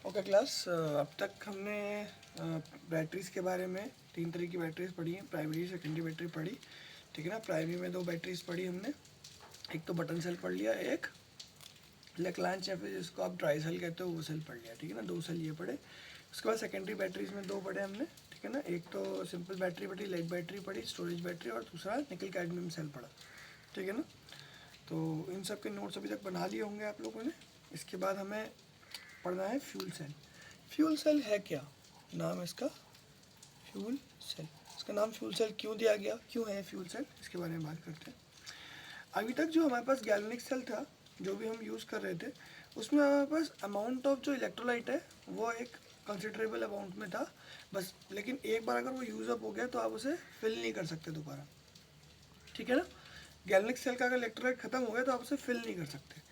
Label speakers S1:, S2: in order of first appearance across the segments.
S1: Okay class, अब तक हमने बैटरीज़ के बारे में 3 तरह की बैटरीज पढ़ी हैं। प्राइमरी सेकेंडरी बैटरी पढ़ी, ठीक है ना। प्राइमरी में 2 बैटरीज पढ़ी हमने, एक तो बटन सेल पढ़ लिया, एक लैक्लांच या फिर जिसको आप ड्राई सेल कहते हो वो सेल पढ़ लिया, ठीक है ना। 2 सेल ये पढ़े। उसके बाद सेकेंडरी बैटरीज में 2 पढ़े हमने, ठीक है ना। एक तो सिंपल बैटरी पढ़ी, लेड बैटरी पढ़ी, स्टोरेज बैटरी, और दूसरा निकल कैडमियम सेल पढ़ा, ठीक है ना। तो इन सब के नोट्स अभी तक बना लिए होंगे आप लोगों ने। इसके बाद हमें पढ़ना है फ्यूल सेल। फ्यूल सेल है क्या, नाम इसका फ्यूल सेल। इसका नाम फ्यूल सेल क्यों दिया गया, क्यों है फ्यूल सेल, इसके बारे में बात करते हैं। अभी तक जो हमारे पास गैल्वेनिक सेल था, जो भी हम यूज़ कर रहे थे, उसमें हमारे पास अमाउंट ऑफ जो इलेक्ट्रोलाइट है वो एक कंसिडरेबल अमाउंट में था बस। लेकिन एक बार अगर वो यूज़ अप हो गया तो आप उसे फिल नहीं कर सकते दोबारा, ठीक है ना। गैल्वेनिक सेल का अगर इलेक्ट्रोलाइट खत्म हो गया तो आप उसे फिल नहीं कर सकते।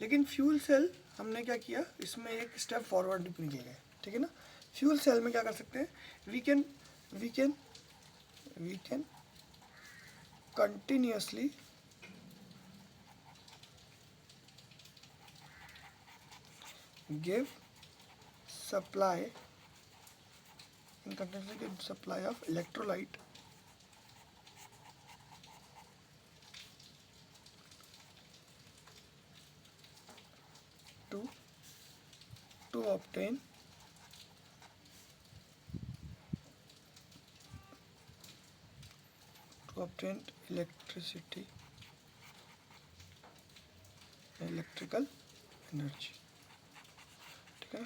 S1: लेकिन फ्यूल सेल हमने क्या किया, इसमें एक स्टेप फॉरवर्ड निकल गए, ठीक है ना। फ्यूल सेल में क्या कर सकते हैं, we can continuously give supply of electrolyte to obtain electrical energy, ठीक है।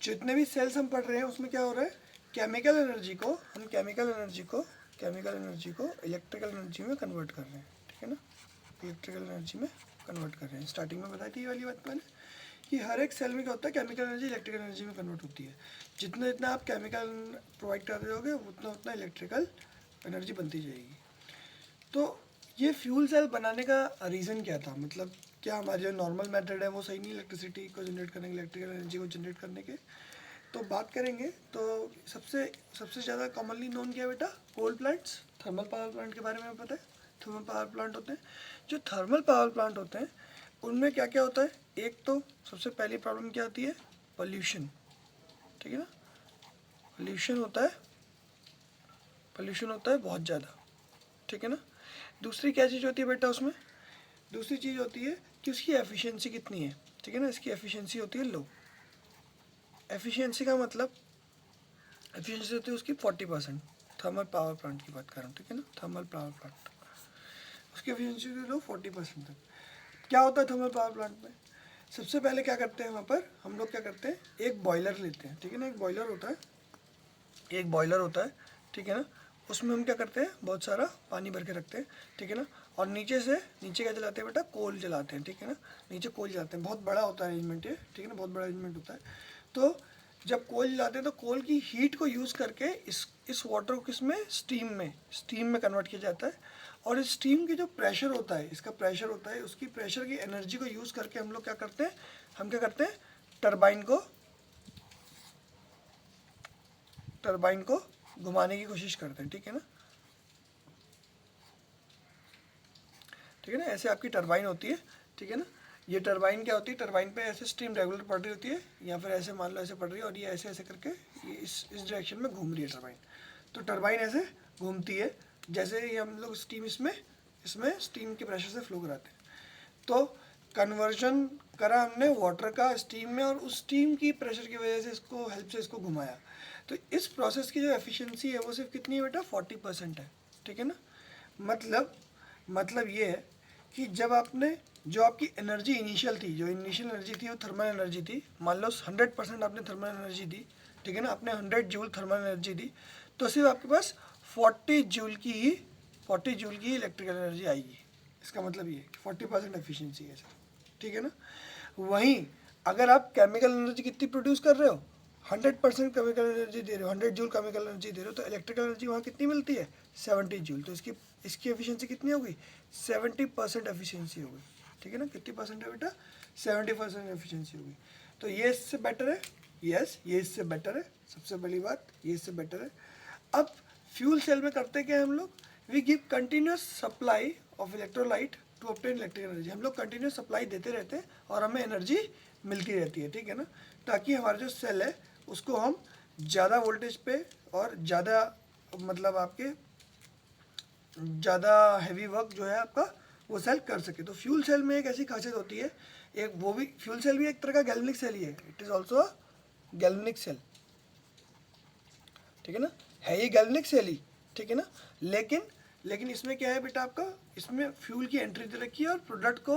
S1: जितने भी सेल्स हम पढ़ रहे हैं उसमें क्या हो रहा है, केमिकल एनर्जी को इलेक्ट्रिकल एनर्जी में कन्वर्ट कर रहे हैं, ठीक है ना। इलेक्ट्रिकल एनर्जी में कन्वर्ट कर रहे हैं। स्टार्टिंग में बताई थी ये वाली बात मैंने कि हर एक सेल में क्या होता है, केमिकल एनर्जी इलेक्ट्रिकल एनर्जी में कन्वर्ट होती है। जितना जितना आप केमिकल प्रोवाइड कर रहे होगे उतना उतना इलेक्ट्रिकल एनर्जी बनती जाएगी। तो ये फ्यूल सेल बनाने का रीज़न क्या था, मतलब क्या हमारे जो नॉर्मल मेथड है वो सही नहीं इलेक्ट्रिसिटी को जनरेट करने के, इलेक्ट्रिकल एनर्जी को जनरेट करने के। तो बात करेंगे तो सबसे ज़्यादा कॉमनली नोन क्या है बेटा, कोल प्लांट्स। थर्मल पावर प्लांट के बारे में पता है, थर्मल पावर प्लांट होते हैं। जो थर्मल पावर प्लांट होते हैं उनमें क्या क्या होता है, एक तो सबसे पहली प्रॉब्लम क्या आती है, पोल्यूशन, ठीक है ना। पोल्यूशन होता है बहुत ज़्यादा, ठीक है ना। दूसरी क्या चीज़ होती है बेटा उसमें, दूसरी चीज़ होती है कि उसकी एफिशिएंसी कितनी है, ठीक है ना। इसकी एफिशिएंसी होती है लो। एफिशिएंसी का मतलब, एफिशिएंसी होती है उसकी 40%। थर्मल पावर प्लांट की बात कर रहा हूँ, ठीक है ना। थर्मल पावर प्लांट उसकी एफिशिएंसी लो 40% तक। क्या होता है थर्मल पावर प्लांट में, सबसे पहले क्या करते हैं वहाँ पर हम लोग, क्या करते हैं, एक बॉयलर लेते हैं, ठीक है ना। एक बॉयलर होता है, ठीक है ना। उसमें हम क्या करते हैं, बहुत सारा पानी भर के रखते हैं, ठीक है ना। और नीचे क्या जलाते हैं बेटा, कोल जलाते हैं, ठीक है ना। नीचे कोल जलाते हैं, बहुत बड़ा होता है अरेंजमेंट ये, ठीक है ना, बहुत बड़ा अरेंजमेंट होता है। तो जब कोल जलाते हैं तो कोल की हीट को यूज़ करके इस वाटर को किसमें, स्टीम में कन्वर्ट किया जाता है। और इस स्टीम की जो प्रेशर होता है, इसका प्रेशर होता है, उसकी प्रेशर की एनर्जी को यूज़ करके हम लोग क्या करते हैं, टरबाइन को घुमाने की कोशिश करते हैं, ठीक है ना। ठीक है ना, ऐसे आपकी टरबाइन होती है, ठीक है ना। ये टरबाइन क्या होती है, टरबाइन पे ऐसे स्टीम रेगुलर पड़ रही होती है, या फिर ऐसे मान लो ऐसे पड़ रही है, और ये ऐसे ऐसे करके ये इस डायरेक्शन में घूम रही है टरबाइन। तो टरबाइन ऐसे घूमती है, जैसे ही हम लोग स्टीम इसमें स्टीम के प्रेशर से फ्लो कराते हैं। तो कन्वर्जन करा हमने वाटर का स्टीम में, और उस स्टीम की प्रेशर की वजह से इसको हेल्प से इसको घुमाया। तो इस प्रोसेस की जो एफिशिएंसी है वो सिर्फ कितनी है बेटा, 40% है, ठीक है ना। मतलब ये है कि जब आपने जो आपकी एनर्जी इनिशियल एनर्जी थी वो थर्मल एनर्जी थी, मान लो 100% आपने थर्मल एनर्जी दी, ठीक है ना, आपने 100 जूल थर्मल एनर्जी दी, तो सिर्फ आपके पास 40 जूल की ही इलेक्ट्रिकल एनर्जी आएगी। इसका मतलब ये 40% एफिशिएंसी है सर, ठीक है ना। वहीं अगर आप केमिकल एनर्जी कितनी प्रोड्यूस कर रहे हो, 100% केमिकल एनर्जी दे रहे हो, 100 जूल केमिकल एनर्जी दे रहे हो, तो इलेक्ट्रिकल एनर्जी वहाँ कितनी मिलती है, 70 जूल। तो इसकी एफिशिएंसी कितनी होगी, 70% एफिशिएंसी होगी, ठीक है ना। कितनी परसेंट है बेटा, 70% एफिशिएंसी होगी। तो ये इससे बेटर है, यस ये इससे बेटर है, सबसे बड़ी बात ये इससे बेटर है। अब फ्यूल सेल में करते क्या हम लोग, we give continuous supply of electrolyte to obtain electrical energy. हम लोग कंटिन्यूस सप्लाई देते रहते हैं और हमें एनर्जी मिलती रहती है, ठीक है ना, ताकि हमारा जो सेल है उसको हम ज़्यादा वोल्टेज पे और ज़्यादा मतलब आपके ज़्यादा हैवी वर्क जो है आपका वो सेल कर सके। तो फ्यूल सेल में एक ऐसी खासियत होती है, एक वो भी फ्यूल सेल भी एक तरह का गैल्वेनिक सेल ही है, it is also a galvanic cell, ठीक है ना, है ये गैल्वेनिक सेल ही, ठीक है ना। लेकिन इसमें क्या है बेटा आपका, इसमें फ्यूल की एंट्री दे रखी है और प्रोडक्ट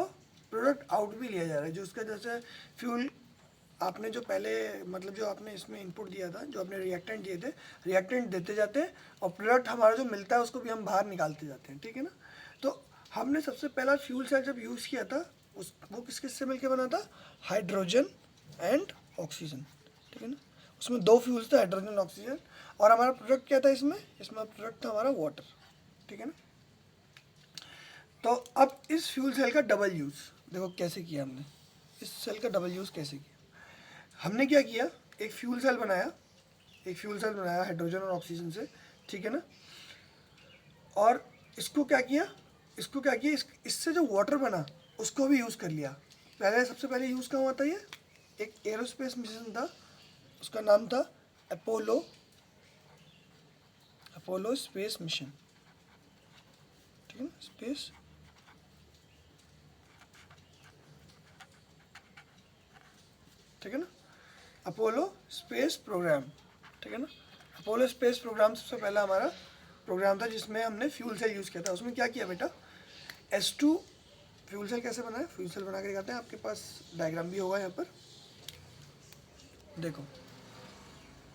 S1: आउट भी लिया जा रहा है। जो उसका जैसे फ्यूल आपने जो पहले मतलब जो आपने इसमें इनपुट दिया था, जो आपने रिएक्टेंट दिए थे, रिएक्टेंट देते जाते हैं और प्रोडक्ट हमारा जो मिलता है उसको भी हम बाहर निकालते जाते हैं, ठीक है ना। तो हमने सबसे पहला फ्यूल सेल जब यूज़ किया था वो किस से मिलकर बना था, हाइड्रोजन एंड ऑक्सीजन, ठीक है ना। उसमें दो फ्यूल्स थे, हाइड्रोजन और ऑक्सीजन, और हमारा प्रोडक्ट क्या था इसमें प्रोडक्ट था हमारा वाटर, ठीक है ना। तो अब इस फ्यूल सेल का डबल यूज़ देखो कैसे किया हमने, इस सेल का डबल यूज़ कैसे किया। हमने क्या किया, एक फ्यूल सेल बनाया हाइड्रोजन और ऑक्सीजन से, ठीक है ना। और इसको क्या किया, इससे जो वाटर बना उसको भी यूज़ कर लिया। सबसे पहले यूज़ कहाँ हुआ था, ये एक एरोस्पेस मिशन था, उसका नाम था अपोलो स्पेस मिशन, ठीक है ना, स्पेस, ठीक है ना, अपोलो स्पेस प्रोग्राम, ठीक है ना। अपोलो स्पेस प्रोग्राम सबसे पहला हमारा प्रोग्राम था जिसमें हमने फ्यूल सेल यूज़ किया था। उसमें क्या किया बेटा, S2 फ्यूल सेल कैसे बनाया, फ्यूल सेल बना के दिखाते हैं, आपके पास डायग्राम भी होगा यहाँ पर, देखो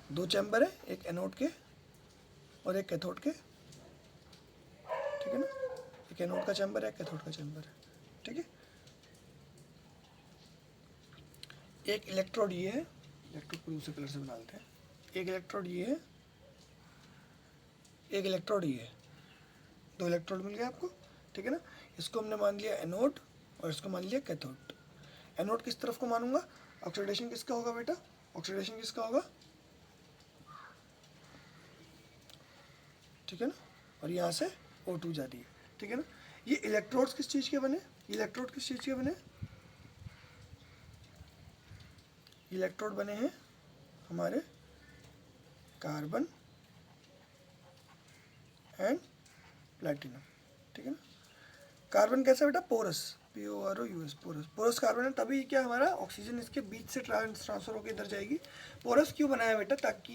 S1: दो चैम्बर है, एक एनोड के और एक कैथोड के, ठीक है ना, एक एनोड का चैम्बर है, एक कैथोड का चैम्बर है, ठीक है। एक इलेक्ट्रोड ये है, इलेक्ट्रोड को दूसरे कलर से बना लेते हैं, एक इलेक्ट्रोड ये है, एक इलेक्ट्रोड ये है, दो इलेक्ट्रोड मिल गए आपको, ठीक है ना। इसको हमने मान लिया एनोड और इसको मान लिया कैथोड। एनोड किस तरफ को मानूंगा, ऑक्सीडेशन किसका होगा बेटा, ऑक्सीडेशन किसका होगा, ठीक है ना, और यहाँ से O2 जा रही है, ठीक है ना। ये इलेक्ट्रोड्स किस चीज़ के बने, इलेक्ट्रोड किस चीज़ के बने, इलेक्ट्रोड बने हैं हमारे कार्बन एंड प्लैटिनम, ठीक है ना। कार्बन कैसा बेटा, पोरस, POROUS, पोरस कार्बन है, तभी क्या हमारा ऑक्सीजन इसके बीच से ट्रांसफर होकर इधर जाएगी। पोरस क्यों बनाया बेटा, ताकि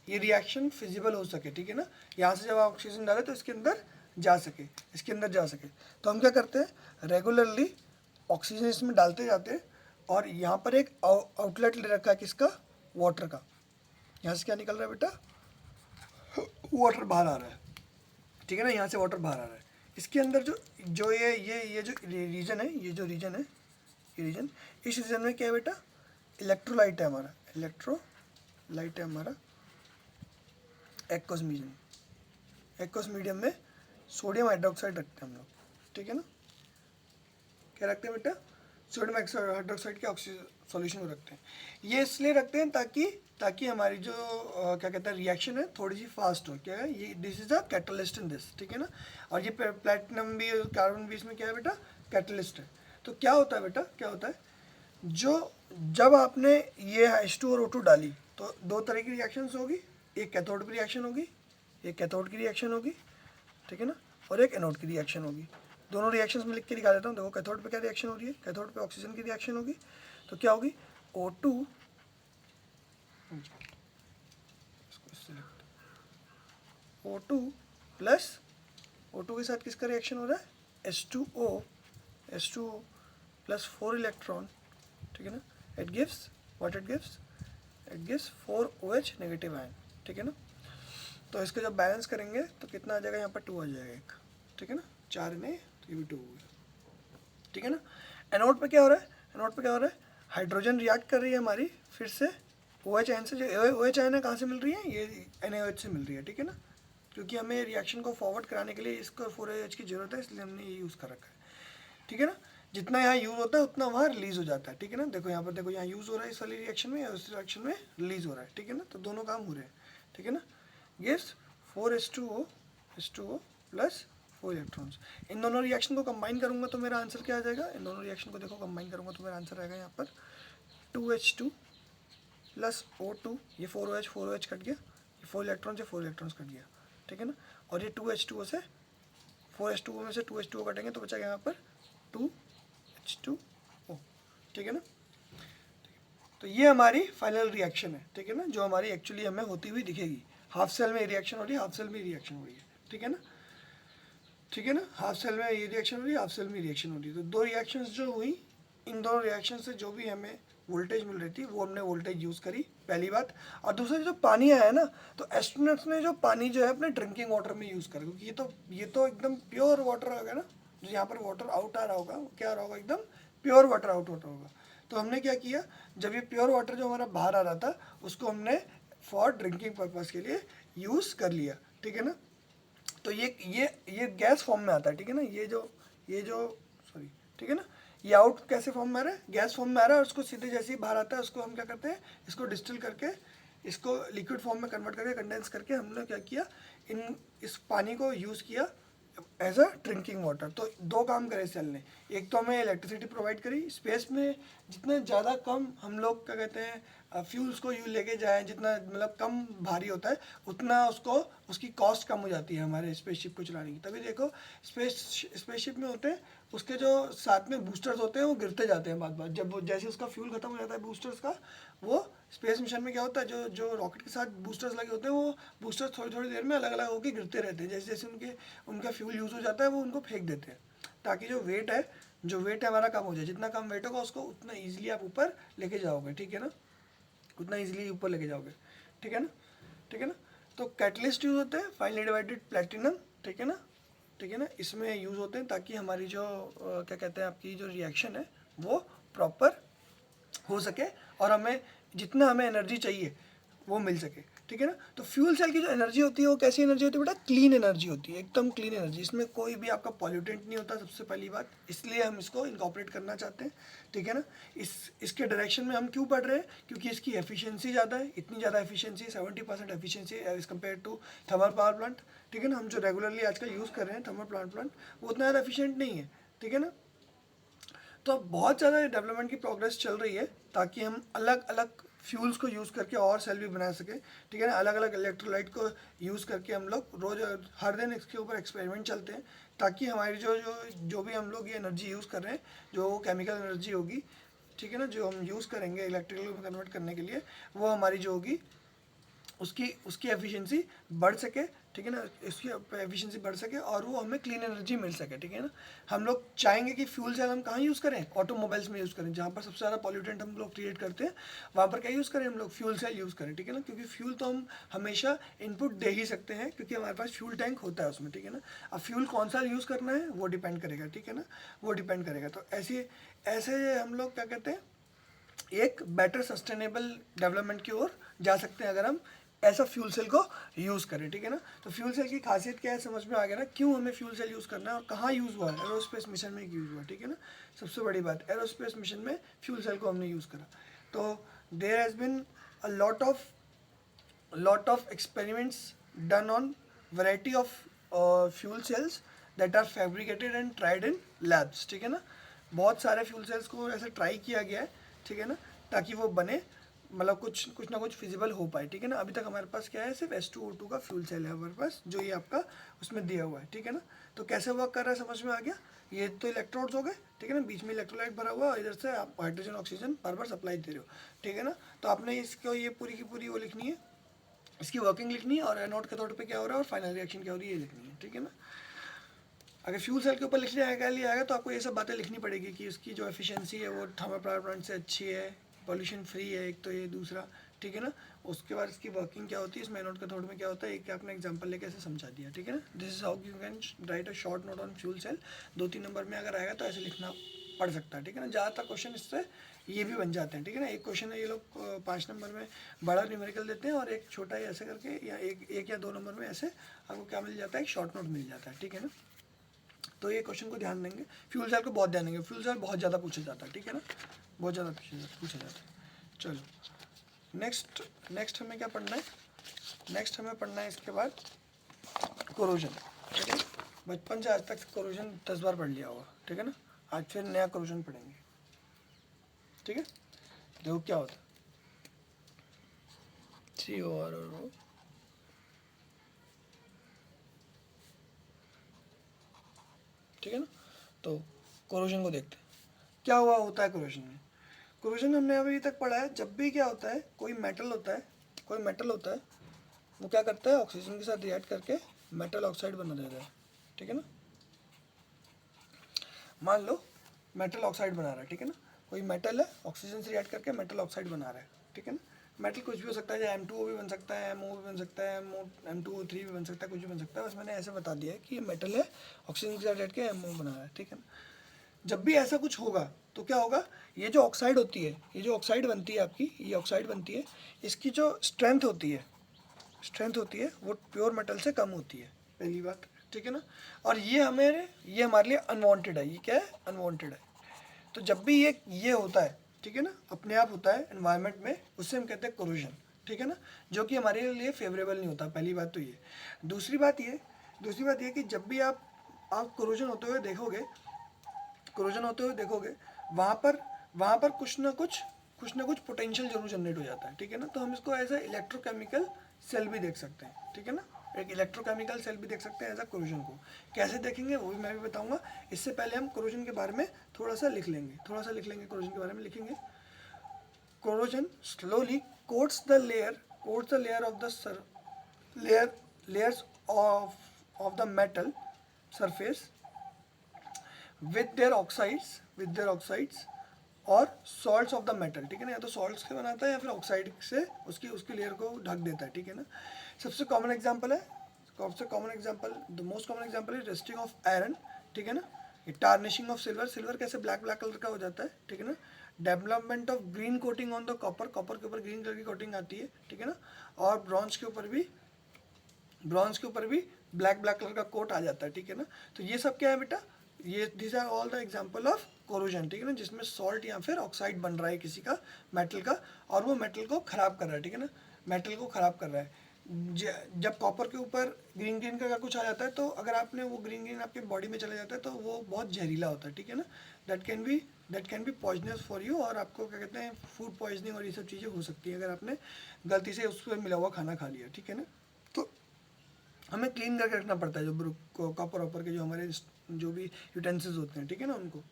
S1: ये रिएक्शन फिजिबल हो सके, ठीक है ना। यहाँ से जब आप ऑक्सीजन डालें तो इसके अंदर जा सके, तो हम क्या करते हैं, रेगुलरली ऑक्सीजन इसमें डालते जाते हैं और यहाँ पर एक आउटलेट ले रखा है किसका, वाटर का। यहाँ से क्या निकल रहा है बेटा, वाटर बाहर आ रहा है, ठीक है ना, यहाँ से वाटर बाहर आ रहा है। इसके अंदर जो ये जो रीजन है, ये रीजन, इस रीजन में क्या है बेटा, इलेक्ट्रोलाइट है हमारा, एक्वस मीडियम में सोडियम हाइड्रोक्साइड रखते हैं हम लोग, ठीक है ना। क्या रखते हैं बेटा, सोडियम हाइड्रोक्साइड के ऑक्सीजन सॉल्यूशन रखते हैं। ये इसलिए रखते हैं ताकि हमारी जो क्या कहते हैं रिएक्शन है थोड़ी सी फास्ट हो। क्या है ये, this is a catalyst in this, ठीक है ना। और ये प्लैटिनम भी कार्बन भी इसमें क्या है बेटा, कैटलिस्ट है। तो क्या होता है बेटा, जब आपने ये H2 और O2 डाली तो दो तरह की रिएक्शंस होगी, एक कैथोड की रिएक्शन होगी, ठीक है ना, और एक एनोड की रिएक्शन होगी। दोनों रिएक्शंस में लिख के दिखा देता हूँ। देखो कैथोड पे क्या रिएक्शन हो रही है, कैथोड पे ऑक्सीजन की रिएक्शन होगी, तो क्या होगी, O2 प्लस O2 के साथ किसका रिएक्शन हो रहा है, H2O प्लस 4 इलेक्ट्रॉन, ठीक है ना। It gives 4OH negative ion, ठीक है ना। तो इसको जब बैलेंस करेंगे तो कितना आ जाएगा, यहाँ पर 2 आ जाएगा एक, ठीक है ना, 4 में तो ये भी 2 हो गया, ठीक है ना। एनोड पे क्या हो रहा है, हाइड्रोजन रिएक्ट कर रही है हमारी फिर से OH आयन से। जो OH आयन है कहाँ से मिल रही है, ये NaOH से मिल रही है, ठीक है ना। क्योंकि हमें रिएक्शन को फॉरवर्ड कराने के लिए इसको 4OH की जरूरत है, इसलिए हमने ये यूज़ कर रखा है, ठीक है ना। जितना यहाँ यूज़ होता है उतना वहाँ रिलीज़ हो जाता है, ठीक है ना। देखो यहाँ पर, देखो यहाँ यूज़ हो रहा है इस वाली रिएक्शन में, और इस रिएक्शन में रिलीज़ हो रहा है, ठीक है ना। तो दोनों काम हो रहे हैं, ठीक है ना। Gives 4H2O plus 4 electrons. इन दोनों रिएक्शन को कंबाइन करूँगा तो मेरा आंसर क्या आ जाएगा, इन दोनों रिएक्शन को देखो कंबाइन करूँगा तो मेरा आंसर आएगा यहाँ पर 2H2 प्लस O2, ये 4OH कट गया, ये 4 इलेक्ट्रॉन से 4 इलेक्ट्रॉन्स कट गया, ठीक है ना। और ये 2H2O से 4H2O में से 2H2O कटेंगे तो बचा यहाँ पर 2H2O, ठीक है ना। तो ये हमारी फाइनल रिएक्शन है, ठीक है ना, जो हमारी एक्चुअली हमें होती हुई दिखेगी। हाफ सेल में रिएक्शन हो रही है, हाफ सेल में रिएक्शन हो रही है, ठीक है ना, ठीक है ना। हाफ सेल में ये रिएक्शन हो रही है, हाफ सेल में रिएक्शन हो रही है। तो दो रिएक्शंस जो हुई, इन दोनों रिएक्शन से जो भी हमें वोल्टेज मिल रही थी वो हमने वोल्टेज यूज़ करी, पहली बात। और दूसरी जो पानी आया है ना, तो एस्ट्रोनॉट्स ने जो पानी जो है अपने ड्रिंकिंग वाटर में यूज़ करा, क्योंकि ये तो एकदम प्योर वाटर होगा ना, जो यहाँ पर वाटर आउट आ रहा होगा क्या आ रहा होगा, एकदम प्योर वाटर आउट होता होगा। तो हमने क्या किया, जब ये प्योर वाटर जो हमारा बाहर आ रहा था उसको हमने फॉर ड्रिंकिंग पर्पज़ के लिए यूज़ कर लिया, ठीक है ना। तो ये गैस फॉर्म में आता है, ठीक है ना, ये जो सॉरी, ठीक है ना, ये आउट कैसे फॉर्म में आ रहा है, गैस फॉर्म में आ रहा है। और उसको सीधे जैसे ही बाहर आता है उसको हम क्या करते हैं, इसको डिस्टिल करके इसको लिक्विड फॉर्म में कन्वर्ट करके कंडेंस करके हमने क्या किया, इस पानी को यूज़ किया एज अ ड्रिंकिंग वाटर। तो दो काम करे सेल ने, एक तो हमें इलेक्ट्रिसिटी प्रोवाइड करी स्पेस में, जितने ज़्यादा कम हम लोग क्या कहते हैं फ्यूल्स को यूज लेके जाएं, जितना मतलब कम भारी होता है उतना उसकी कॉस्ट कम हो जाती है हमारे स्पेसशिप को चलाने की। तभी देखो स्पेसशिप में होते हैं उसके जो साथ में बूस्टर्स होते हैं वो गिरते जाते हैं बात जब जैसे उसका फ्यूल खत्म हो जाता है बूस्टर्स का, वो स्पेस मिशन में क्या होता है, जो रॉकेट के साथ बूस्टर्स लगे होते हैं वो बूस्टर्स थोड़ी थोड़ी देर में अलग अलग होकर गिरते रहते हैं। जैसे जैसे उनका फ्यूल यूज़ हो जाता है वो उनको फेंक देते हैं, ताकि जो वेट है हमारा कम हो जाए। जितना कम वेट होगा उसको उतना ईजिली आप ऊपर लेके जाओगे, ठीक है ना, उतना इजीली ऊपर लेके जाओगे, ठीक है ना, ठीक है ना। तो कैटलिस्ट यूज़ होते हैं, फाइनली डिवाइडेड प्लेटिनम, ठीक है ना, ठीक है ना, इसमें यूज़ होते हैं ताकि हमारी जो क्या कहते हैं आपकी जो रिएक्शन है वो प्रॉपर हो सके और जितना हमें एनर्जी चाहिए वो मिल सके, ठीक है ना। तो फ्यूल सेल की जो एनर्जी होती है वो कैसी एनर्जी होती है बेटा, क्लीन एनर्जी होती है, एकदम क्लीन एनर्जी, इसमें कोई भी आपका पॉल्यूटेंट नहीं होता, सबसे पहली बात, इसलिए हम इसको इनकॉर्पोरेट करना चाहते हैं, ठीक है ना। इसके डायरेक्शन में हम क्यों पढ़ रहे हैं, क्योंकि इसकी एफिशिएंसी ज़्यादा है, इतनी ज़्यादा efficiency 70% efficiency as compare to thermal power plant, ठीक है ना। हम जो रेगुलरली आजकल यूज़ कर रहे हैं थर्मल प्लांट वो उतना ज़्यादा एफिशिएंट नहीं है, ठीक है ना। तो अब बहुत ज़्यादा डेवलपमेंट की प्रोग्रेस चल रही है ताकि हम अलग अलग फ्यूल्स को यूज़ करके और सेल भी बना सके, ठीक है ना। अलग अलग इलेक्ट्रोलाइट को यूज़ करके हम लोग रोज़ हर दिन इसके ऊपर एक्सपेरिमेंट चलते हैं ताकि हमारी जो भी हम लोग ये एनर्जी यूज़ कर रहे हैं, जो केमिकल एनर्जी होगी, ठीक है ना, जो हम यूज़ करेंगे इलेक्ट्रिकल में कन्वर्ट करने के लिए, वो हमारी जो होगी उसकी एफिशिएंसी बढ़ सके, ठीक है ना, इसकी एफिशिएंसी बढ़ सके और वो हमें क्लीन एनर्जी मिल सके, ठीक है ना। हम लोग चाहेंगे कि फ्यूल सेल हम कहाँ यूज़ करें, ऑटोमोबाइल्स में यूज़ करें, जहाँ पर सबसे ज़्यादा पॉल्यूटेंट हम लोग क्रिएट करते हैं वहाँ पर क्या यूज़ करें, हम लोग फ्यूल सेल यूज़ करें, ठीक है ना। क्योंकि फ्यूल तो हम हमेशा इनपुट दे ही सकते हैं क्योंकि हमारे पास फ्यूल टैंक होता है उसमें, ठीक है ना। अब फ्यूल कौन सा यूज़ करना है वो डिपेंड करेगा, ठीक है ना, वो डिपेंड करेगा। तो ऐसे हम लोग क्या कहते हैं एक बेटर सस्टेनेबल डेवलपमेंट की ओर जा सकते हैं अगर हम ऐसा फ्यूल सेल को यूज़ करें, ठीक है ना। तो फ्यूल सेल की खासियत क्या है समझ में आ गया ना, क्यों हमें फ्यूल सेल यूज़ करना है और कहाँ यूज़ हुआ है, एरोस्पेस मिशन में यूज़ हुआ, ठीक है ना। सबसे बड़ी बात एरोस्पेस मिशन में फ्यूल सेल को हमने यूज़ करा। तो there has been a lot of experiments done on variety of fuel cells that are fabricated and tried in labs, ठीक है ना। बहुत सारे फ्यूल सेल्स को ऐसे ट्राई किया गया है, ठीक है ना, ताकि वो बने, मतलब कुछ ना कुछ फिजिबल हो पाए, ठीक है ना। अभी तक हमारे पास क्या है, सिर्फ H2O2 का फ्यूल सेल है हमारे पास, जो ये आपका उसमें दिया हुआ है, ठीक है ना। तो कैसे वर्क कर रहा है समझ में आ गया। ये तो इलेक्ट्रोड्स हो गए, ठीक है ना, बीच में इलेक्ट्रोलाइट भरा हुआ है, इधर से आप हाइड्रोजन ऑक्सीजन बार सप्लाई दे रहे हो, ठीक है ना। तो आपने इसको ये पूरी की पूरी वो लिखनी है, इसकी वर्किंग लिखनी है और एनोड के तौर पे क्या हो रहा है और फाइनल रिएक्शन क्या हो रही है ये लिखनी है, ठीक है ना। अगर फ्यूल सेल के ऊपर लिखने आएगा तो आपको ये सब बातें लिखनी पड़ेगी कि उसकी जो एफिशिएंसी है वो थर्मल पावर प्लांट से अच्छी है, पॉल्यूशन फ्री है, एक तो ये दूसरा, ठीक है ना। उसके बाद इसकी वर्किंग क्या होती है, इसमें एनोड कैथोड में क्या होता है, एक आपने एग्जांपल लेके ऐसे समझा दिया, ठीक है ना। This is how you can write a short note on fuel cell. 2-3 number में अगर आएगा तो ऐसे लिखना पढ़ सकता है, ठीक है ना। ज़्यादातर क्वेश्चन इससे ये भी बन जाते हैं, ठीक है ना। एक क्वेश्चन है ये लोग 5 नंबर में बड़ा न्यूमेरिकल देते हैं और एक छोटा ही ऐसे करके या एक या 2 नंबर में ऐसे आपको क्या मिल जाता है, एक शॉर्ट नोट मिल जाता है, ठीक है ना। तो ये क्वेश्चन को ध्यान देंगे, फ्यूल सेल को बहुत ध्यान देंगे, फ्यूल सेल बहुत ज़्यादा पूछा जाता है, ठीक है ना, बहुत ज़्यादा पूछा जाता है। चलो नेक्स्ट हमें क्या पढ़ना है, नेक्स्ट हमें पढ़ना है इसके बाद कोरोजन, ठीक है। बचपन से आज तक कोरोजन 10 बार पढ़ लिया होगा, ठीक है ना। आज फिर नया कोरोजन पढ़ेंगे, ठीक है। देखो क्या होता है, COR, ठीक है ना। तो कोरोजन को देखते हैं क्या हुआ होता है कोरोजन में। कोरोजन हमने अभी तक पढ़ा है, जब भी क्या होता है, कोई मेटल होता है, कोई मेटल होता है, वो क्या करता है, ऑक्सीजन के साथ रिएक्ट करके मेटल ऑक्साइड बना देता है, ठीक है ना। मान लो मेटल ऑक्साइड बना रहा है, ठीक है ना, कोई मेटल है, ऑक्सीजन से रिएक्ट करके मेटल ऑक्साइड बना रहा है, ठीक है ना। मेटल कुछ भी हो सकता है, जैसे M2O भी बन सकता है, MO भी बन सकता है, M2O3 भी बन सकता है, कुछ भी बन सकता है, बस मैंने ऐसे बता दिया है कि ये मेटल है, ऑक्सीजन के साथ रिएक्ट के MO बना रहा है, ठीक है ना। जब भी ऐसा कुछ होगा तो क्या होगा, ये जो ऑक्साइड होती है, ये जो ऑक्साइड बनती है आपकी, ये ऑक्साइड बनती है, इसकी जो स्ट्रेंथ होती है, वो प्योर मेटल से कम होती है, पहली बात, ठीक है ना। और ये हमारे लिए अनवांटेड है, ये क्या है, अनवांटेड है। तो जब भी ये होता है, ठीक है ना, अपने आप होता है एनवायरनमेंट में, उससे हम कहते हैं कोरोजन, ठीक है ना, जो कि हमारे लिए फेवरेबल नहीं होता, पहली बात तो ये। दूसरी बात ये कि जब भी आप कोरोजन होते हुए देखोगे, वहाँ पर कुछ ना कुछ पोटेंशियल जरूर जनरेट हो जाता है, ठीक है ना। तो हम इसको एज ए इलेक्ट्रोकेमिकल सेल भी देख सकते हैं, ठीक है ना, एक इलेक्ट्रोकेमिकल सेल भी देख सकते हैं एज अ कोरोजन को। कैसे देखेंगे वो भी मैं भी बताऊंगा। इससे पहले हम कोरोजन के बारे में थोड़ा सा लिख लेंगे, कोरोजन के बारे में लिखेंगे। Corrosion slowly coats the layer of the layers of the metal surface with their oxides और सॉल्ट्स ऑफ द मेटल, ठीक है ना, या तो सॉल्ट्स से बनाता है या फिर ऑक्साइड से उसकी लेयर को ढक देता है, ठीक है ना। सबसे common example the most common example है रस्टिंग ऑफ आयरन, ठीक है ना। ये टार्निशिंग ऑफ सिल्वर कैसे ब्लैक कलर का हो जाता है, ठीक है ना। Development of green coating on the copper के ऊपर ग्रीन कलर की कोटिंग आती है, ठीक है ना। और ब्रॉन्ज के ऊपर भी ब्लैक कलर का कोट आ जाता है, ठीक है ना। तो ये सब क्या है बेटा, ये this are all the example of corrosion, ठीक है ना, जिसमें सॉल्ट या फिर ऑक्साइड बन रहा है किसी का मेटल का, और वो मेटल को खराब कर रहा है, ठीक है ना, जब कॉपर के ऊपर ग्रीन का कुछ आ जाता है, तो अगर आपने वो ग्रीन आपके बॉडी में चला जाता है तो वो बहुत जहरीला होता है, ठीक है ना। That can be poisonous for you, और आपको क्या कहते हैं, फूड पॉइजनिंग और ये सब चीज़ें हो सकती है अगर आपने गलती से उस पर मिला हुआ खाना खा लिया, ठीक है ना। तो हमें क्लीन करके रखना पड़ता है जो कॉपर ऑपर के जो हमारे जो भी यूटेंसिल्स होते हैं, ठीक है ना, उनको।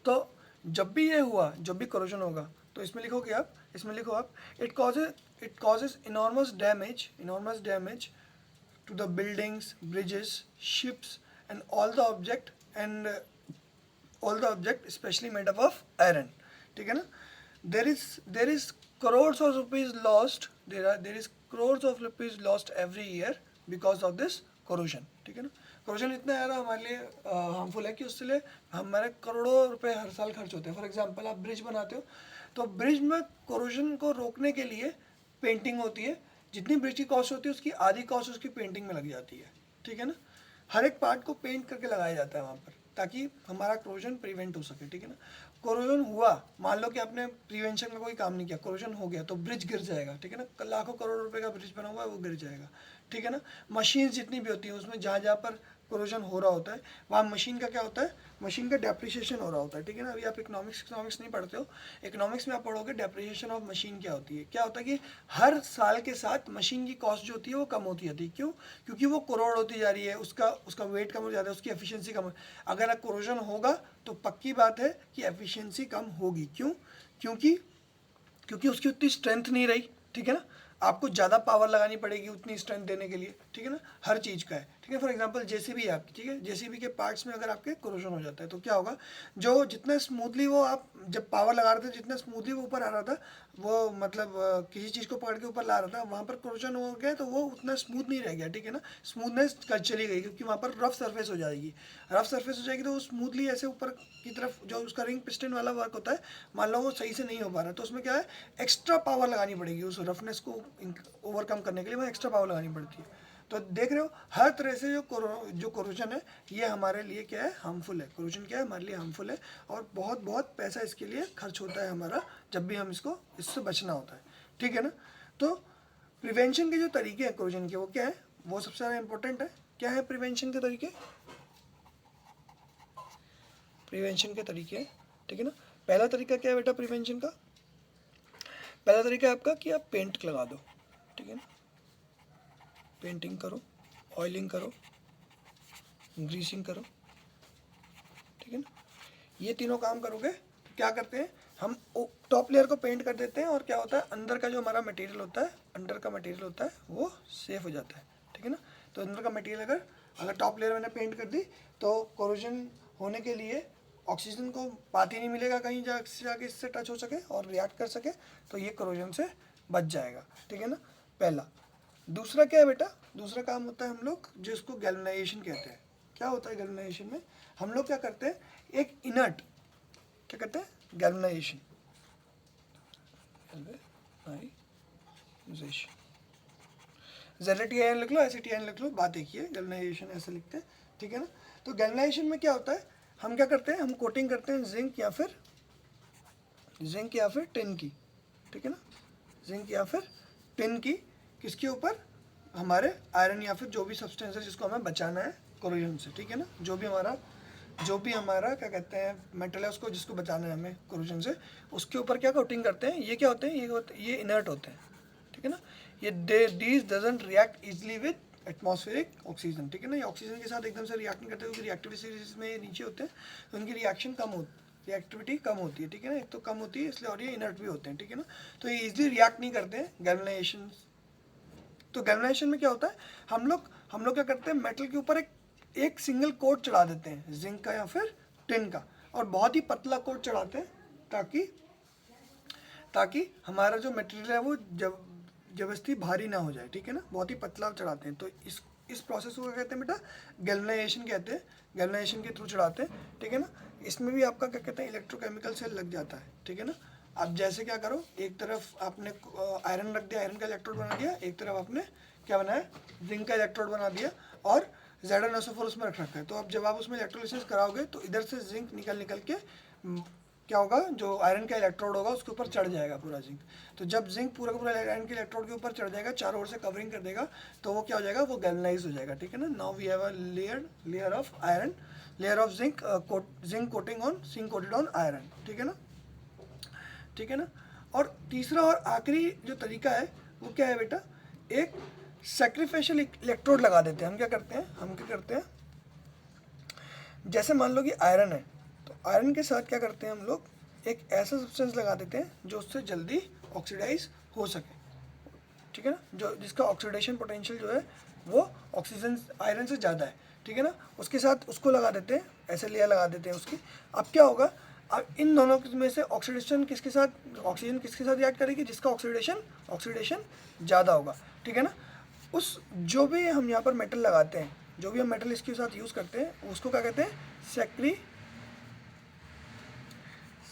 S1: तो जब भी कोरोजन होगा तो इसमें लिखो आप it causes enormous damage to the buildings, bridges, ships and all the object specially made up of iron, ठीक है ना। There is crores of rupees lost every year because of this corrosion, ठीक है ना। corrosion इतना ज़्यादा हमारे लिए हार्मफुल है कि उससे लिए हमारे करोड़ों रुपए हर साल खर्च होते हैं। फॉर एग्जांपल आप ब्रिज बनाते हो तो ब्रिज में corrosion को रोकने के लिए पेंटिंग होती है, जितनी ब्रिज की कॉस्ट होती है उसकी आधी कॉस्ट उसकी पेंटिंग में लग जाती है, ठीक है ना। हर एक पार्ट को पेंट करके लगाया जाता है वहाँ पर ताकि हमारा कोरोजन प्रिवेंट हो सके, ठीक है ना। कोरोजन हुआ, मान लो कि आपने प्रिवेंशन का कोई काम नहीं किया, कोरोजन हो गया तो ब्रिज गिर जाएगा, ठीक है ना। लाखों करोड़ रुपए का ब्रिज बना हुआ है वो गिर जाएगा, ठीक है ना। मशीन जितनी भी होती है उसमें जहाँ पर कोरोजन हो रहा होता है वहाँ मशीन का क्या होता है, मशीन का डेप्रिसिएशन हो रहा होता है, ठीक है ना। अभी आप इकोनॉमिक्स नहीं पढ़ते हो, इकोनॉमिक्स में आप पढ़ोगे डेप्रिसिएशन ऑफ मशीन क्या होती है। क्या होता है कि हर साल के साथ मशीन की कॉस्ट जो होती है वो कम होती जाती है। क्यों? क्योंकि वो करोड़ होती जा रही है, उसका वेट कम हो जाता है, उसकी एफिशिएंसी कम। अगर कोरोजन होगा तो पक्की बात है कि एफिशिएंसी कम होगी। क्यों? क्योंकि उसकी उतनी स्ट्रेंथ नहीं रही, ठीक है ना। आपको ज़्यादा पावर लगानी पड़ेगी उतनी स्ट्रेंथ देने के लिए, ठीक है ना। हर चीज़ का है, ठीक है। फॉर एग्जांपल जेसीबी है आपकी, ठीक है, जेसीबी के पार्ट्स में अगर आपके कोरोजन हो जाता है तो क्या होगा, जो जितना स्मूथली वो आप जब पावर लगा रहे थे, जितना स्मूथली वो ऊपर आ रहा था, वो मतलब किसी चीज़ को पकड़ के ऊपर ला रहा था, वहाँ पर कोरोजन हो गया तो वो उतना स्मूथ नहीं रह गया, ठीक है ना। स्मूथनेस चली गई क्योंकि वहाँ पर रफ सरफेस हो जाएगी, तो वो स्मूथली ऐसे ऊपर की तरफ जो उसका रिंग पिस्टन वाला वर्क होता है, मान लो वो सही से नहीं हो पा रहा, तो उसमें क्या है, एक्स्ट्रा पावर लगानी पड़ेगी उस रफनेस को ओवरकम करने के लिए, वहाँ एक्स्ट्रा पावर लगानी पड़ती है। तो देख रहे हो हर तरह से जो कोरोजन है ये हमारे लिए क्या है, हार्मफुल है। कोरोजन क्या है, हमारे लिए हार्मफुल है, और बहुत बहुत पैसा इसके लिए खर्च होता है हमारा जब भी हम इससे बचना होता है, ठीक है ना। तो प्रिवेंशन के जो तरीके हैं कोरोजन के वो क्या है, वो सबसे ज़्यादा इंपॉर्टेंट है। क्या है प्रिवेंशन के तरीके, ठीक है ना। पहला तरीका क्या है बेटा प्रिवेंशन का, पहला तरीका है आपका कि आप पेंट लगा दो, ठीक है ना, पेंटिंग करो, ऑयलिंग करो, ग्रीसिंग करो, ठीक है ना, ये तीनों काम करोगे तो क्या करते हैं हम, टॉप लेयर को पेंट कर देते हैं और क्या होता है अंदर का जो हमारा मटेरियल होता है, अंदर का मटेरियल होता है वो सेफ हो जाता है, ठीक है ना। तो अंदर का मटेरियल अगर टॉप लेयर मैंने पेंट कर दी तो कोरोजन होने के लिए ऑक्सीजन को पाती नहीं मिलेगा कहीं जाके इससे टच हो सके और रिएक्ट कर सके, तो ये कोरोजन से बच जाएगा, ठीक है ना, पहला। दूसरा क्या है बेटा, दूसरा काम होता है हम लोग जिसको गैल्वेनाइजेशन कहते हैं। क्या होता है गैल्वेनाइजेशन में, हम लोग क्या करते हैं एक इनर्ट, क्या कहते हैं गैल्वेनाइजेशन, ZlTion लिख लो, SATion लिख लो, बात एक ही है, गैल्वेनाइजेशन ऐसे लिखते हैं, ठीक है ना। तो गैल्वेनाइजेशन में क्या होता है, हम क्या करते हैं, हम कोटिंग करते हैं जिंक या फिर टिन की, ठीक है ना, जिंक या फिर टिन की, किसके ऊपर, हमारे आयरन या फिर जो भी सब्सटेंस है जिसको हमें बचाना है कोरोजन से, ठीक है ना, जो भी हमारा क्या कहते हैं मेटल है उसको जिसको बचाना है हमें कोरोजन से, उसके ऊपर क्या कोटिंग करते हैं। ये क्या होते हैं, ये इनर्ट होते हैं, ठीक है ना, ये these doesn't react easily with atmospheric oxygen, ठीक है ना, ये ऑक्सीजन के साथ एकदम से रिएक्ट नहीं करते क्योंकि रिएक्टिविटी सीरीज में नीचे होते हैं, तो उनकी रिएक्टिविटी कम होती है, ठीक है ना, एक तो कम होती है इसलिए, और ये इनर्ट भी होते हैं, ठीक है ना, तो ये इजीली रिएक्ट नहीं करते हैं गैल्वेनाइजेशन। तो गैल्वेनाइजेशन में क्या होता है, हम लोग क्या करते हैं मेटल के ऊपर एक सिंगल कोट चढ़ा देते हैं, जिंक का या फिर टिन का, और बहुत ही पतला कोट चढ़ाते हैं ताकि हमारा जो मटेरियल है वो जबरदस्ती भारी ना हो जाए, ठीक है ना, बहुत ही पतला चढ़ाते हैं। तो इस प्रोसेस को क्या कहते हैं बेटा, गैल्वेनाइजेशन कहते हैं, गैल्वेनाइजेशन के थ्रू चढ़ाते हैं, ठीक है ना। इसमें भी आपका क्या कहते हैं इलेक्ट्रोकेमिकल सेल लग जाता है, ठीक है ना। अब जैसे क्या करो, एक तरफ आपने आयरन रख दिया, आयरन का इलेक्ट्रोड बना दिया, एक तरफ आपने क्या बनाया, जिंक का इलेक्ट्रोड बना दिया और ZnSO4 उसमें रखा है। तो अब जब आप उसमें इलेक्ट्रोलिसिस कराओगे तो इधर से जिंक निकल के क्या होगा, जो आयरन का इलेक्ट्रोड होगा उसके ऊपर चढ़ जाएगा पूरा जिंक। तो जब जिंक पूरा आयरन के इलेक्ट्रोड के ऊपर चढ़ जाएगा, चारों ओर से कवरिंग कर देगा, तो वो क्या हो जाएगा, वो गैल्वेनाइज हो जाएगा, ठीक है ना। Now we have a layer of iron, layer of zinc coated on iron, ठीक है ना, ठीक है ना। और तीसरा और आखिरी जो तरीका है वो क्या है बेटा, एक सैक्रिफिशियल इलेक्ट्रोड लगा देते हैं। हम क्या करते हैं, जैसे मान लो कि आयरन है, तो आयरन के साथ क्या करते हैं हम लोग, एक ऐसा सब्सटेंस लगा देते हैं जो उससे जल्दी ऑक्सीडाइज हो सके, ठीक है ना, जो जिसका ऑक्सीडेशन पोटेंशियल जो है वो ऑक्सीजन आयरन से ज़्यादा है, ठीक है ना। उसके साथ उसको लगा देते हैं, ऐसे लेयर लगा देते हैं उसकी। अब क्या होगा, अब इन दोनों में से ऑक्सीजन किसके साथ रिएक्ट करेगी, जिसका ऑक्सीडेशन ज़्यादा होगा, ठीक है ना। उस जो भी हम यहाँ पर मेटल लगाते हैं, जो भी हम मेटल इसके साथ यूज़ करते हैं, उसको क्या कहते हैं,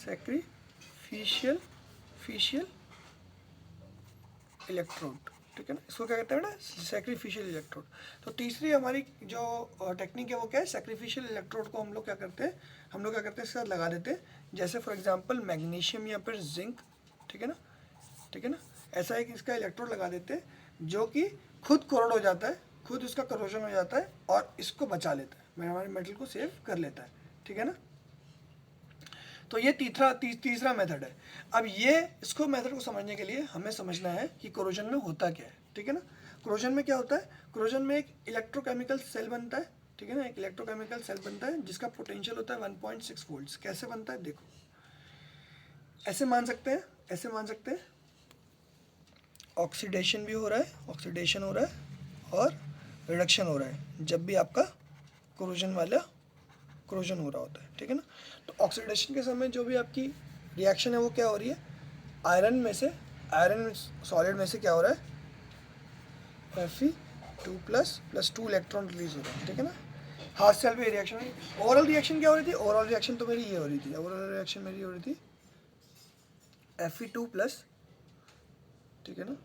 S1: सैक्रिफिशियल इलेक्ट्रोड, ठीक है ना, इसको क्या कहते हैं बेटा, सैक्रिफिशियल इलेक्ट्रोड। तो तीसरी हमारी जो टेक्निक है वो क्या है, सैक्रिफिशियल इलेक्ट्रोड को हम लोग क्या करते हैं इसके साथ लगा देते हैं। जैसे फॉर एग्जांपल मैग्नीशियम या फिर जिंक, ठीक है ना, ऐसा एक इसका इलेक्ट्रोड लगा देते हैं जो कि खुद कोरोड हो जाता है, खुद उसका करोजन हो जाता है और इसको बचा लेता है, हमारे मेटल को सेव कर लेता है, ठीक है ना। तो ये तीसरा मेथड है। अब इसको मेथड को समझने के लिए हमें समझना है कि कोरोजन में होता क्या है, ठीक है ना। कोरोजन में क्या होता है, कोरोजन में एक इलेक्ट्रोकेमिकल सेल बनता है, ठीक है ना, एक इलेक्ट्रोकेमिकल सेल बनता है जिसका पोटेंशियल होता है 1.6 वोल्ट्स। कैसे बनता है देखो, ऐसे मान सकते हैं ऑक्सीडेशन भी हो रहा है, और रिडक्शन हो रहा है जब भी आपका कोरोजन हो रहा होता है, ठीक है ना। तो ऑक्सीडेशन के समय जो भी आपकी रिएक्शन है वो क्या हो रही है, आयरन सॉलिड में से क्या हो रहा है, Fe2++2 इलेक्ट्रॉन रिलीज हो रहा है, ठीक है ना। हाफ सेल पे रिएक्शन है। ओवरऑल रिएक्शन क्या हो रही थी, ओवरऑल रिएक्शन तो मेरी ये हो रही थी, Fe2+, ठीक है ना,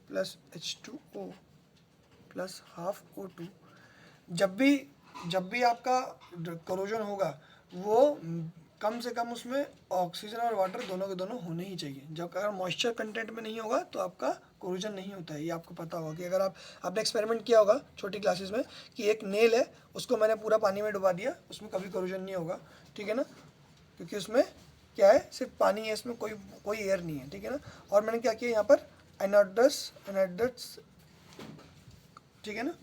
S1: plus H2O plus half O2। जब भी आपका कोरोजन होगा वो कम से कम उसमें ऑक्सीजन और वाटर दोनों के दोनों होने ही चाहिए। जब अगर मॉइस्चर कंटेंट में नहीं होगा तो आपका कोरोजन नहीं होता है। ये आपको पता होगा कि अगर आपने एक्सपेरिमेंट किया होगा छोटी क्लासेस में कि एक नेल है, उसको मैंने पूरा पानी में डुबा दिया, उसमें कभी कोरोजन नहीं होगा, ठीक है ना, क्योंकि उसमें क्या है, सिर्फ पानी है इसमें, कोई एयर नहीं है, ठीक है ना। और मैंने क्या किया यहाँ पर एनहाइड्रस, ठीक है ना,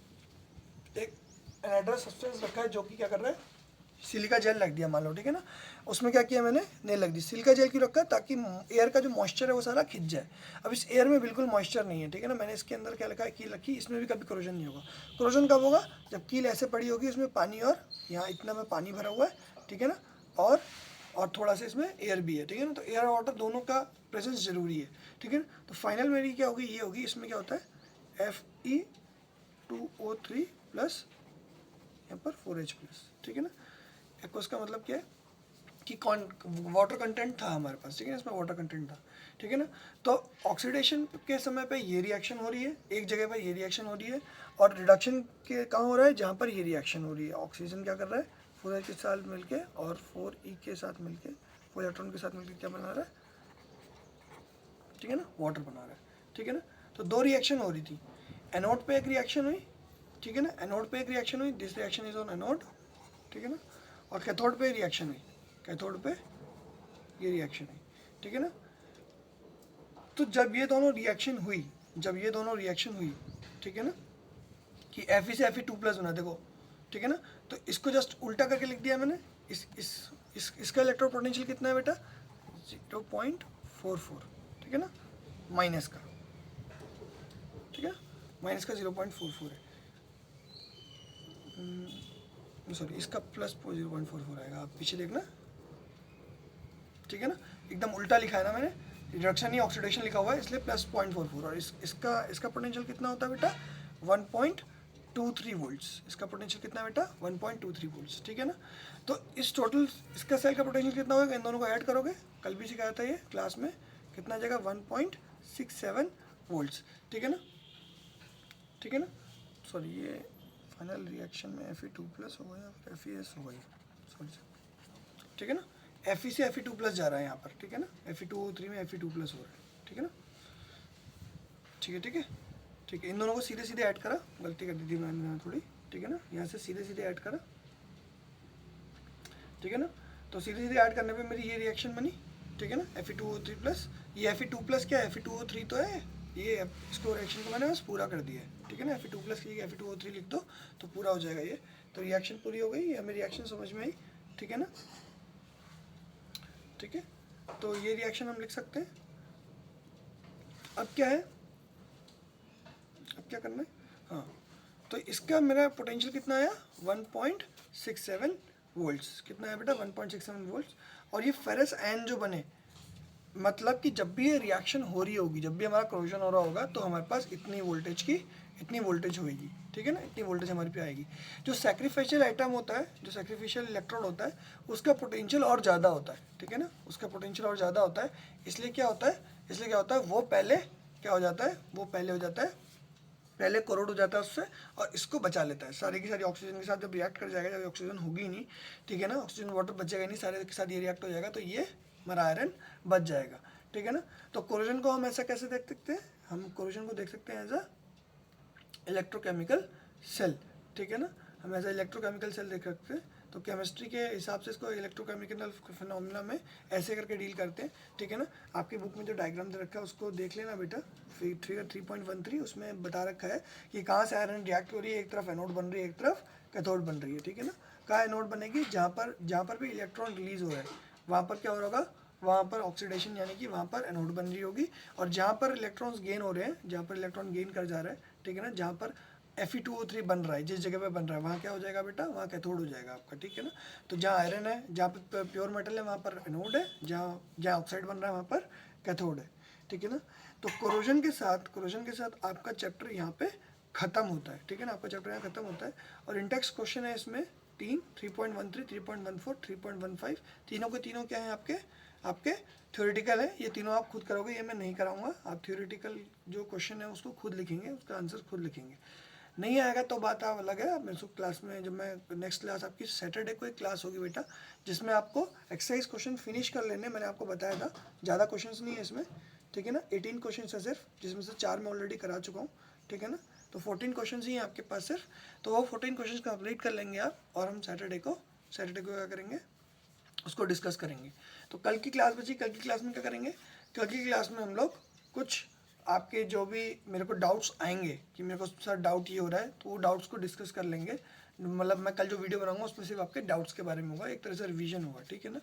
S1: एक एनहाइड्रस सब्सटेंस रखा है जो कि क्या कर रहा है, सिलिका जेल रख दिया मान लो, ठीक है ना। उसमें क्या किया मैंने, नहीं लग दी। सिलिका जेल क्यों रखा, ताकि एयर का जो मॉइस्चर है वो सारा खिंच जाए। अब इस एयर में बिल्कुल मॉइस्चर नहीं है, ठीक है ना। मैंने इसके अंदर क्या लिखा है, कील रखी, इसमें भी कभी कोरोजन नहीं होगा। कोरोजन कब होगा, जब कील ऐसे पड़ी होगी, इसमें पानी और यहाँ इतना में पानी भरा हुआ है, ठीक है ना, और थोड़ा सा इसमें एयर भी है, ठीक है ना। तो एयर और वाटर दोनों का प्रेजेंस जरूरी है, ठीक है ना। तो फाइनल मेरी क्या होगी, ये होगी। इसमें क्या होता है, Fe2O3 प्लस यहाँ पर 4H प्लस, ठीक है ना। एक्वस का मतलब क्या है कि वाटर कंटेंट था हमारे पास, ठीक है ना, इसमें वाटर कंटेंट था, ठीक है ना। तो ऑक्सीडेशन के समय पे ये रिएक्शन हो रही है, एक जगह पर ये रिएक्शन हो रही है, और रिडक्शन के कहाँ हो रहा है, जहाँ पर ये रिएक्शन हो रही है। ऑक्सीजन क्या कर रहा है, 4H के साथ मिलके और 4E के साथ मिलके, 4 इलेक्ट्रॉन के साथ मिलके क्या बना रहा है, ठीक है ना, वाटर बना रहा है, ठीक है ना। तो दो रिएक्शन हो रही थी, एनोड पे एक रिएक्शन हुई, ठीक है ना, एनोड पे एक रिएक्शन हुई, this reaction is on anode, ठीक है ना। और कैथोड पे रिएक्शन हुई, कैथोड पे ये रिएक्शन हुई, ठीक है ना। तो जब ये दोनों रिएक्शन हुई, ठीक है ना, कि Fe से Fe2+ बना, देखो, ठीक है ना। तो इसको जस्ट उल्टा करके लिख दिया मैंने। इसका इलेक्ट्रॉन पोटेंशियल कितना है बेटा, 0.44, ठीक है ना, माइनस का, ठीक है, माइनस का 0.44 है, सॉरी, इसका प्लस 0.44 आएगा, आप पीछे देखना, ठीक है ना। एकदम उल्टा लिखा है ना मैंने, रिडक्शन ही ऑक्सीडेशन लिखा हुआ है, इसलिए प्लस 0.44। और इसका पोटेंशियल कितना होता है बेटा, 1.23 वोल्ट्स। इसका पोटेंशियल कितना है बेटा, 1.23 वोल्ट्स, ठीक है ना। तो इस टोटल इसका सेल का पोटेंशियल कितना होगा, इन दोनों को ऐड करोगे, कल भी सिखाया था ये क्लास में, कितना आ जाएगा, 1.67 वोल्ट्स, ठीक है ना, ठीक है ना। सॉरी, ये फाइनल रिएक्शन में Fe2+ होगा या फिर FeS होगा, सॉरी, ठीक है ना। Fe से Fe2+ जा रहा है यहाँ पर, ठीक है ना, Fe2O3 में Fe2+ हो रहा है, ठीक है ना, ठीक है, ठीक है, ठीक है। इन दोनों को सीधे सीधे ऐड करा, गलती कर दी थी मैंने यहाँ थोड़ी, ठीक है ना, यहाँ से सीधे सीधे ऐड करा, ठीक है ना। तो सीधे सीधे ऐड करने पे मेरी ये रिएक्शन बनी, ठीक है ना, Fe2O3 प्लस, ये Fe2+ क्या है, Fe2O3 तो है, ये इसको रिएक्शन को मैंने बस पूरा कर दिया है, ठीक है ना। Fe2+ की जगह Fe2O3 लिख दो तो पूरा हो जाएगा ये। तो रिएक्शन पूरी हो गई, ये हमें रिएक्शन समझ में आई, ठीक है ना, ठीक है। तो ये रिएक्शन हम लिख सकते हैं। अब क्या है, अब क्या करना है, हाँ, तो इसका मेरा पोटेंशियल कितना आया, 1.67 वोल्ट्स, कितना है बेटा, 1.67 वोल्ट्स। और ये फेरस आयन जो बने, मतलब कि जब भी ये रिएक्शन हो रही होगी, जब भी हमारा कोरोजन हो रहा होगा, तो हमारे पास इतनी वोल्टेज होगी, ठीक है ना, इतनी वोल्टेज हमारे पे आएगी। जो सैक्रिफिशियल आइटम होता है, जो सैक्रिफिशियल इलेक्ट्रोड होता है, उसका पोटेंशियल और ज़्यादा होता है, ठीक है ना, उसका पोटेंशियल और ज़्यादा होता है। इसलिए क्या होता है, वो पहले क्या हो जाता है, वो पहले हो जाता है, पहले कोरोड हो जाता है उससे, और इसको बचा लेता है। सारी की सारी ऑक्सीजन के साथ जब रिएक्ट कर जाएगा, जब ऑक्सीजन होगी ही नहीं, ठीक है ना, ऑक्सीजन वाटर बचेगा नहीं, सारे के साथ ये रिएक्ट हो जाएगा, तो ये हमारा आयरन बच जाएगा, ठीक है ना। तो कोरोजन को हम ऐसा कैसे देख सकते हैं, हम कोरोजन को देख सकते हैं एज अ इलेक्ट्रोकेमिकल सेल, ठीक है ना, हम एज अ इलेक्ट्रोकेमिकल सेल देख सकते हैं। तो केमिस्ट्री के हिसाब से इसको इलेक्ट्रोकेमिकल फिनोमेना में ऐसे करके डील करते हैं, ठीक है ना। आपकी बुक में जो डायग्राम दे रखा है उसको देख लेना बेटा, फिगर 3.13, उसमें बता रखा है कि कहाँ से आयरन रिएक्ट हो रही है, एक तरफ एनोड बन रही है, एक तरफ कैथोड बन रही है, ठीक है ना। कहाँ एनोड बनेगी, जहाँ पर भी इलेक्ट्रॉन रिलीज हो रहा है, वहाँ पर क्या हो रहा होगा, वहाँ पर ऑक्सीडेशन, यानी कि वहाँ पर एनोड बन रही होगी। और जहाँ पर इलेक्ट्रॉन्स गेन हो रहे हैं, जहाँ पर इलेक्ट्रॉन गेन कर जा रहा है, ठीक है ना, जहाँ पर Fe2O3 बन रहा है, जिस जगह पे बन रहा है, वहाँ क्या हो जाएगा बेटा, वहाँ कैथोड हो जाएगा आपका, ठीक है ना। तो जहाँ आयरन है, जहाँ पे प्योर मेटल है, वहाँ पर एनोड है, जहाँ ऑक्साइड बन रहा है, वहाँ पर कैथोड है, ठीक है ना। तो कोरोजन के साथ आपका चैप्टर यहाँ पे खत्म होता है, ठीक है ना, आपका चैप्टर यहाँ खत्म होता है। और इंडेक्स क्वेश्चन है इसमें 3.13, 3.14, 3.15, तीनों के तीनों क्या है आपके थ्योरेटिकल है। ये तीनों आप खुद करोगे, ये मैं नहीं कराऊंगा, आप थ्योरेटिकल जो क्वेश्चन है उसको खुद लिखेंगे, उसका आंसर खुद लिखेंगे। नहीं आएगा तो बात आप अलग है, आप मेरे को क्लास में, जब मैं नेक्स्ट क्लास आपकी सैटरडे को एक क्लास होगी बेटा, जिसमें आपको एक्सरसाइज क्वेश्चन फिनिश कर लेने, मैंने आपको बताया था, ज़्यादा क्वेश्चन नहीं है इसमें, ठीक है ना, 18 क्वेश्चन है सिर्फ, जिसमें से 4 मैं ऑलरेडी करा चुका हूँ, ठीक है ना। तो 14 क्वेश्चन ही हैं आपके पास सिर्फ, तो वो 14 क्वेश्चन कंप्लीट कर लेंगे आप, और हम सैटरडे को क्या करेंगे, उसको डिस्कस करेंगे। तो कल की क्लास बची, कल की क्लास में क्या करेंगे, कल की क्लास में हम लोग कुछ आपके जो भी मेरे को डाउट्स आएंगे कि मेरे को सर डाउट ये हो रहा है, तो वो डाउट्स को डिस्कस कर लेंगे। मतलब मैं कल जो वीडियो बनाऊंगा उसमें सिर्फ आपके डाउट्स के बारे में होगा, एक तरह से रिवीजन होगा, ठीक है ना,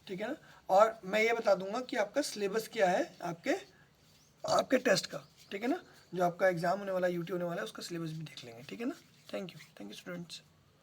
S1: ठीक है ना। और मैं ये बता दूंगा कि आपका सिलेबस क्या है आपके टेस्ट का, ठीक है ना, जो आपका एग्जाम होने वाला है, यूटी होने वाला है, उसका सिलेबस भी देख लेंगे, ठीक है ना। Thank you students.